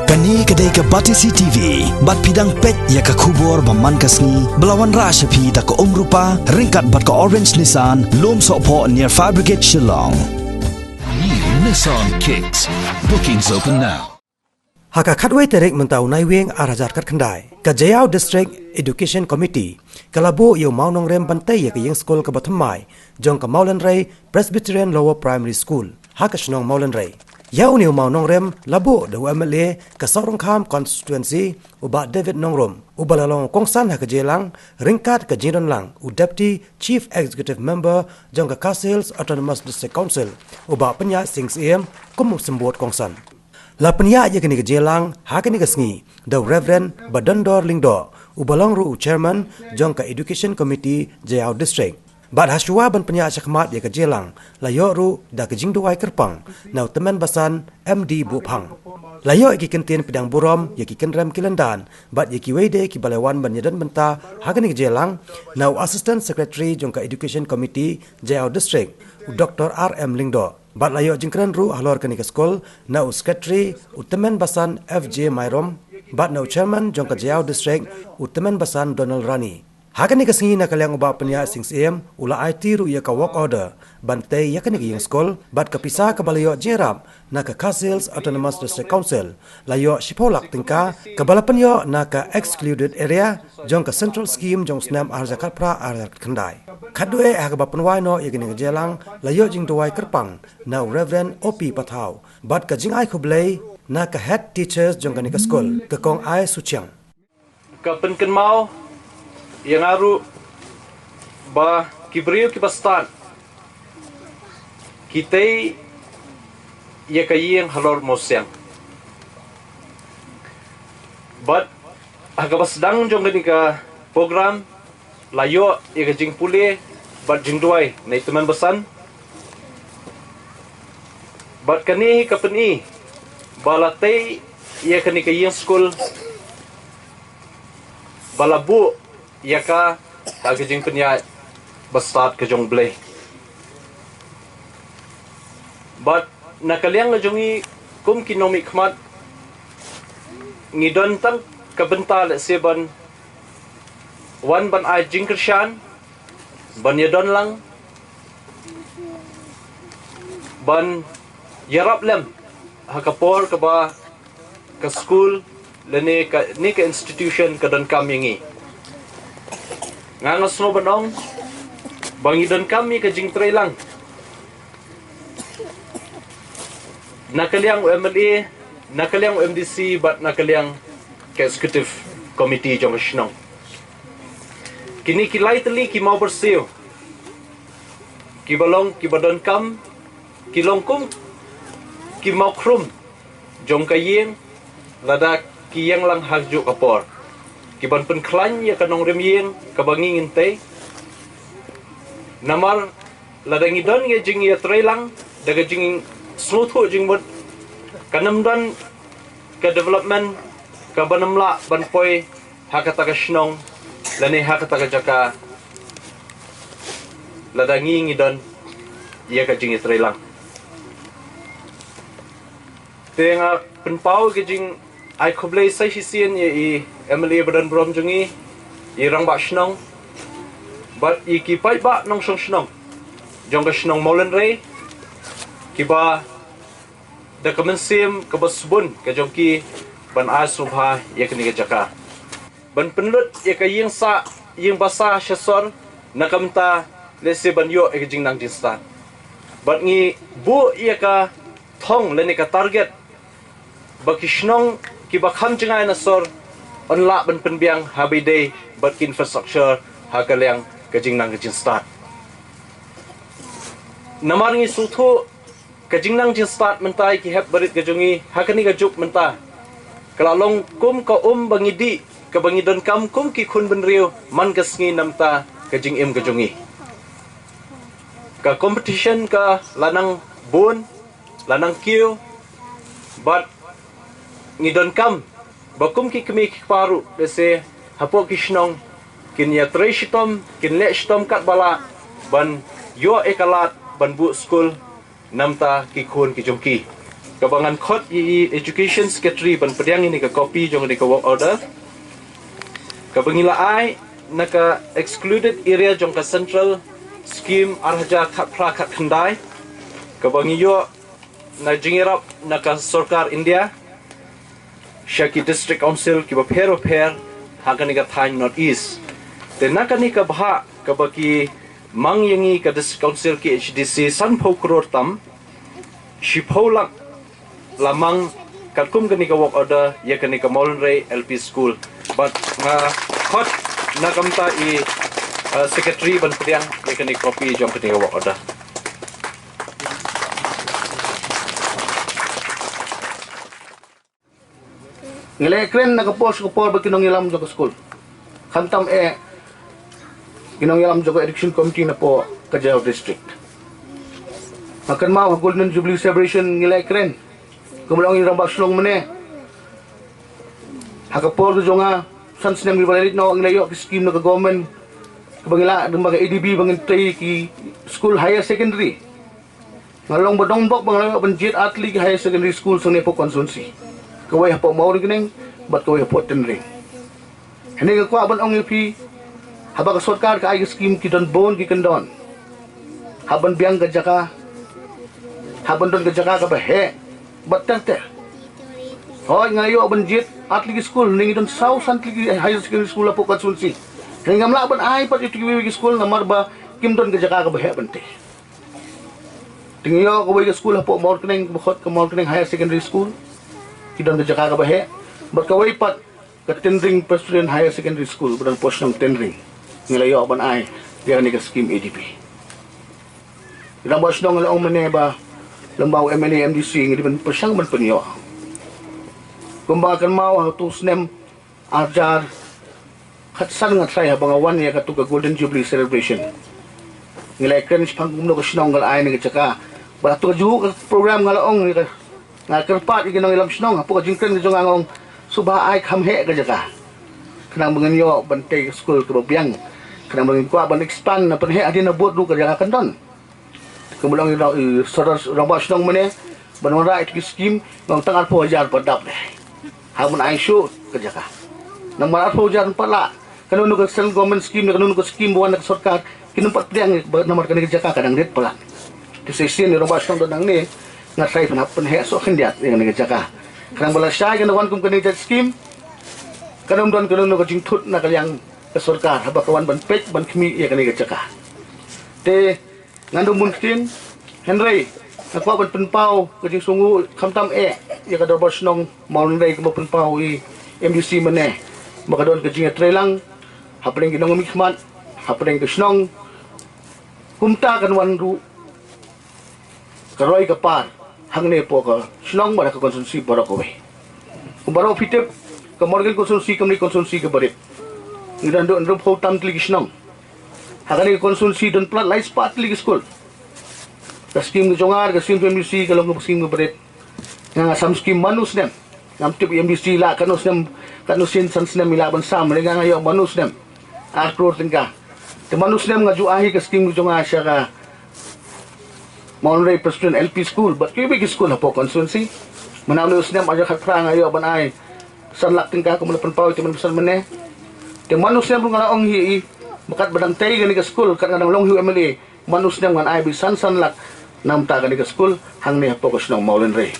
Kani kedai ke Batisi TV, bat pidang pet ya ke kubur baman kasni, belawan rasa pi da ke rupa, ringkat bat ke orange Nissan, lom sokpo near Fire Brigade Shillong. New Nissan Kicks. Bookings open now. Haka khatwai terek mentau naiweng arajar kat kendai. Ka Jaïaw District Education Committee kalabo yo Nongrim bantai ya ke Ïing Skul ke Batamai, jong ke Mawlynrei Presbyterian Lower Primary School. Haka shnong Mawlynrei. Ya uniu Nongrim labo de MLA ke Sorongkham constituency uba David Nongrim ubalalong kongsan haka jelang ringkat ke Jiron lang u Deputy Chief Executive Member jong ke Kasils Autonomous District Council uba penya sing em kumu sembut kongsan. La penya ya kini ke jelang haka ni kesngi the Reverend Badondor Lingdo ubalong ru chairman jong ke Education Committee Jaïaw District. Bad haswa ban penya syakmat ya ke jelang layo ru da ke jingduai kerpang nau teman basan MD Buphang. Layo iki kentin pedang burom ya ki kenrem kilendan bad ya ki wede ki balewan ban yadan benta hagan ke jelang nau Assistant Secretary jong ke Education Committee Jaïaw District Dr. RM Lingdo. Bad layo jingkran ru halor ke skol nau Secretary teman basan FJ Mairom bad nau Chairman jong ke Jaïaw District teman basan Donald Rani. Hakan ni kesengi nak kalian ubah penya sing em ula IT ru ya ka work order bantai ya kan Ïing Skul bat kepisah ke balayo jerap nak ke Kasils Autonomous District Council layo sipolak tingka ke balapan yo nak ke excluded area jong ke central scheme jong senam arzakat pra arzakat kendai kadue hak bapan waino ya gini jelang layo jing duai kerpang na Reverend OP Pathau bat ke jing ai khublei nak ke head teachers jong ke skul ke kong ai suciang ke penken mau yang aru ba kibriu ki bastan kita ya kayeng halor mosyang but aga basdang jong ni ka program layo ya jing pule bat jing duai nei teman basan but kani ka peni balatei ya kani ka Ïing Skul balabu ya ka agajing penya bastat ke jong blay but nakaliang jongi kum kinomi khmat ngidon tang kabental seban wan ban ai jingkershan ban yadon lang ban yarap lem hakapor ka ba ka school lene ka ni ka institution ka don kamingi ngangas no banong bangidon kami ke jing tray lang nakaliang MLA nakaliang MDC bat nakaliang ke executive committee jong shnong kini kilai teli ki mau bersih ki balong ki badon kam ki longkum ki mau krum jong kayeng lada ki yang lang haju kapor kiban pen klan ya kanong remyeng kabanging inte namar ladang idon ya jing ya trailang daga jing smuthu jing bot kanam dan ke development ka banamla ban poi hakata ka shnong lane hakata ka jaka ladang idon ya ka jing ya trailang tenga penpau ke jing ai khoblei sai hisien ye i MLA badan brom jungi i rang ba shnong but i ki pai ba nong shong shnong jong ka shnong Mawlynrei ki ba da kamensim ka basbun ka jong ki ban asubha ye kni ka jaka ban penlut ye ka Ïing sa Ïing basa shasor nakamta lese ban yo e jing nang jinsta but ngi bu ye ka thong lene ka target ba ki shnong ki bakham jangai nasor onla ban penbiang habide bat infrastructure hakaliang kajing nang kajing start namar ngi suthu kajing nang jing start mentai ki hep barit kajungi hakani kajuk menta kalalong kum ka bangidi ka bangidon kam kum ki khun benriu man kasngi namta kajing kajungi ka competition ka lanang bun lanang kiu but ngidon kam bakum ki kemi ki paru dese hapo ki shnong kin ya treshitom kin le shtom kat bala ban yo ekalat ban bu skul namta ki khun ki jomki Kabangan kot education secretary ban pediang ini ke copy jong ini ke work order. Kabangila ai naka excluded area jong ke central scheme arhaja khat pra khat khandai. Kabangiyo na jingirap naka sarkar India. Shaki district council ki ba pher hakan ka thai north east. Te nakani ka bha kabaki mangyangi ka district council ki HDC san phokraor tam shipholak lamang katkum kani ka work order ya kani ka Mawlynrei LP school but hot nakamta secretary ban pediang ya kani copy jong kani ka work order. Ngilai keren nakapos ba kinong ilam jo school. Kantam kinong ilam jo education committee na po ka Jaïaw district. Makan mau golden jubilee celebration ngilai keren. Kumulong irang baslong mene. Hakapor jo nga sans nem gibalit no nglayo ki scheme na ka government. Kabangila dumbaga ADB bangin tay ki school higher secondary. Ngalong badong bok banglayo banjit atli ki higher secondary school sa nepo constituency. Kawai hapo Mawlynrei bat kawai hapo Tenring. Hindi ka kwa ban ong UP haba ka sarkar ka ay scheme ki don bon ki kandon. Haban biang ka jaka haban don ka jaka ka ba he bat terte. Hoy ngayo banjit atli school ning don south antli high secondary school hapo constituency. Hindi ngamla ban ay pat itu ki school namar ba kim don ka jaka ka ba he bante. Tingyo kawai ka school hapo Mawlynrei bakot ka Mawlynrei higher secondary school. Kidon ka jaka ka bahe but kawai pat ka Tenring President Higher Secondary School budang pos ng Tenring nghilayo ban ay diyan ni ka scheme ADP ilang bos dong laong maneba lambaw MLA MDC ngi ban pasyang ban panyo kumbakan mau to snem ajar khatsan nga saya bang awan ya ka to ka Golden Jubilee celebration ngilay kan pangumno ka sinong gal ay ni ka jaka ba to ju program nga laong ni ka nga kerpat ikinong ilam sinong apo ka jingkren ka ngong subha ay kamhe ka jaka kanang manganyo bantay school ka babyang kanang mangin kwa ban expand na panhe adi na bot du ka jaka kanton kumulang ilo soros ramba sinong mane banwan ra iti scheme ng tangal po hajar padap le hamon ay show ka jaka nang marat po hajar pala kanuno ka central government scheme kanuno ka scheme buwan na sarkar kinumpat diang namar ka ni jaka kanang ret pala decision ni ramba sinong donang ni nga try panapan he so kandiat yang nagajaka kanang bala siya ganawan kum kanang scheme kanang don kanang no kajing thut na kalyang ka sarkar haba kawan ban pek ban khmi ya kanang nagajaka te ngandung muntin Henry nakwa ban penpau kajing sungu kamtam ya kador bos nong Mawlynrei ka penpau MDC mane makadon kajing try lang hapring ginong mikmat hapring kasnong kumta kanwan ru karoy kapar hangne po ka sinong mara ka konsensi para ko we kumbaro pitep ka morgan konsensi kamni konsensi ka barit idan do ndro po tam tli sinong hagani konsensi don plat light spot tli school ka scheme jongar ka scheme MDC ka long scheme barit nga sam scheme manus nem ngam tip MDC la kanus nem kanusin sans nem ilaban sam nga ngayo manus nem akro tingka te manus nem nga juahi ka scheme jongar siya ka Mawlynrei President LP School, but kibig school na po constituency. Manamlios niya, maja kakra ngayon, banay. Sanlak tingka kung malapanpaw, iti manpasan man eh. Ti manus niya, mga naong hi, makat badang tayo gani ka school, kat nga nang long hiu MLA, manus niya, mga ay, bisan sanlak, namta gani ka school, hang niya po kasi ng Mawlynrei.